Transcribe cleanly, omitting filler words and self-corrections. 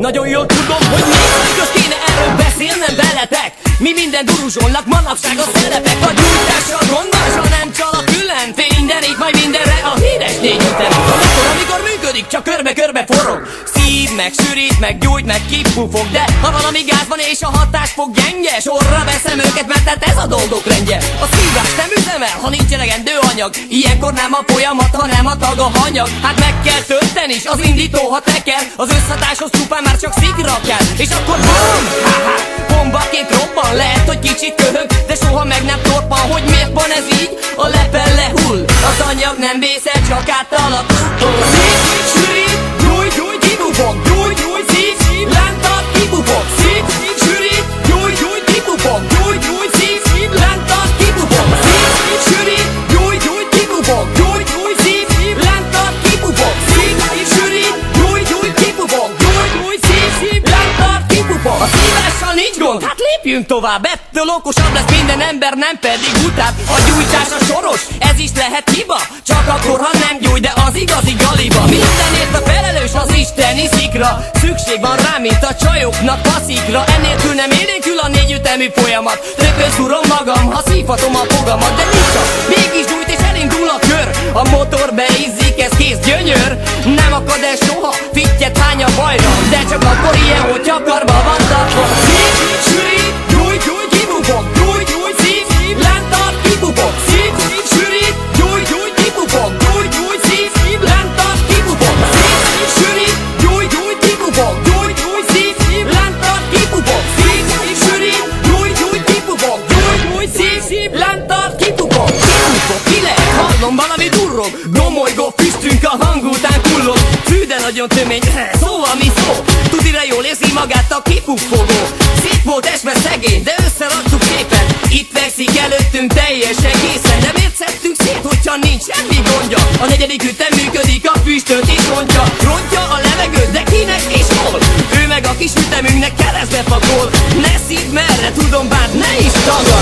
Nagyon jól tudom, hogy miért kéne erről beszélnem veletek. Mi minden duruzsolnak, manapság a szerepek. A gyújtással gond van, s ha nem csal a különfény, de így majd mindenre a híres négy ütem. Akkor, amikor működik, csak körbe-körbe forog. Szív, meg sűrít, meg gyújt, meg kipufog. De ha valami gáz van és a hatás fog gyenge, sorra veszem őket, mert hát ez a dolgok rendje. A szívás nem üzemel, ha nincs elegendő anyag. Ilyenkor nem a folyamat, hanem a tag a hanyag. Hát meg kell tölteni is az indító, ha teker. Az összhatáshoz csupán már csak szikra kell. És akkor bom! Ha-ha! Bombaként robban, lehet, hogy kicsit köhög, de soha meg nem torpan, hogy miért van ez így? A lepel lehull, az anyag nem vészed, csak átalakul. Szív, sűrít, gyújt, gyújt, kibufog, gyújt, gyújt, szív, szív, lántad, kibufog, szív, sűrít, gyújt, gyújt, kibufog, gyújt, gyújt, szív, szív, lántad, kibufog, szív, sűrít, gyújt, gyújt, kibufog, gyújt, gyújt, szív, szív, lántad, kibufog, szív, sűrít, gyújt, gyújt, kibufog, gyújt, gyújt, szív, szív, lántad, kibufog. A szívással nincs gond, hát lépjünk tovább. Ettől okosabb lesz minden ember, nem pedig utább. A gyújtás a soros, ez is lehet hiba, csak akkor, ha nem gyújt, de az igazi galiba. Mindenért a felelős az isteni szikra. Szükség van rám, mint a csajoknak passzikra. Ennélkül nem élénkül a négyütemű folyamat. Rögtön szúrom magam, ha szívhatom a fogamat. De nincs, mégis gyújt és elindul a kör. A motor beizzik, ez kész gyönyör. Nem akad el soha, fittyet hány a bajra, de csak akkor ilyen, hogyha karba van tartva. Szív, sűrít, gyújt, gyújt, kibufog, gyújt, gyújt, szív, szív, lántad, kibufog, szív, szív, sűrít, gyújt, gyújt, kibufog, gyújt, gyújt, szív, szív, lántad, kibufog, szív, szív, sűrít, gyújt, gyújt, kibufog, gyújt, gyújt, szív, szív, lántad, kibufog, szív, szív, sűrít, gyújt, gyújt, kibufog, gyújt, gyújt, szív, szív, lántad, kibufog. Kibufog, ki lehet, hallom, valami durrog, gomolygó füstünk a hang után kullog. Fű, de nagyon tömény, szóval mi szó? Tudira jól érzi magát a kipufogó. Szép volt esve szegény, de összeraktuk szépen. Itt fekszik előttünk teljes egészen. De miért szedtünk szét, hogyha nincs semmi gondja? A negyedik ütem működik, a füstöt is rontja. Rontja a levegőt, de kinek és hol? Ő meg a kis ütemünknek keresztbe pakol. Ne szív merre, tudom, bár ne is tagad.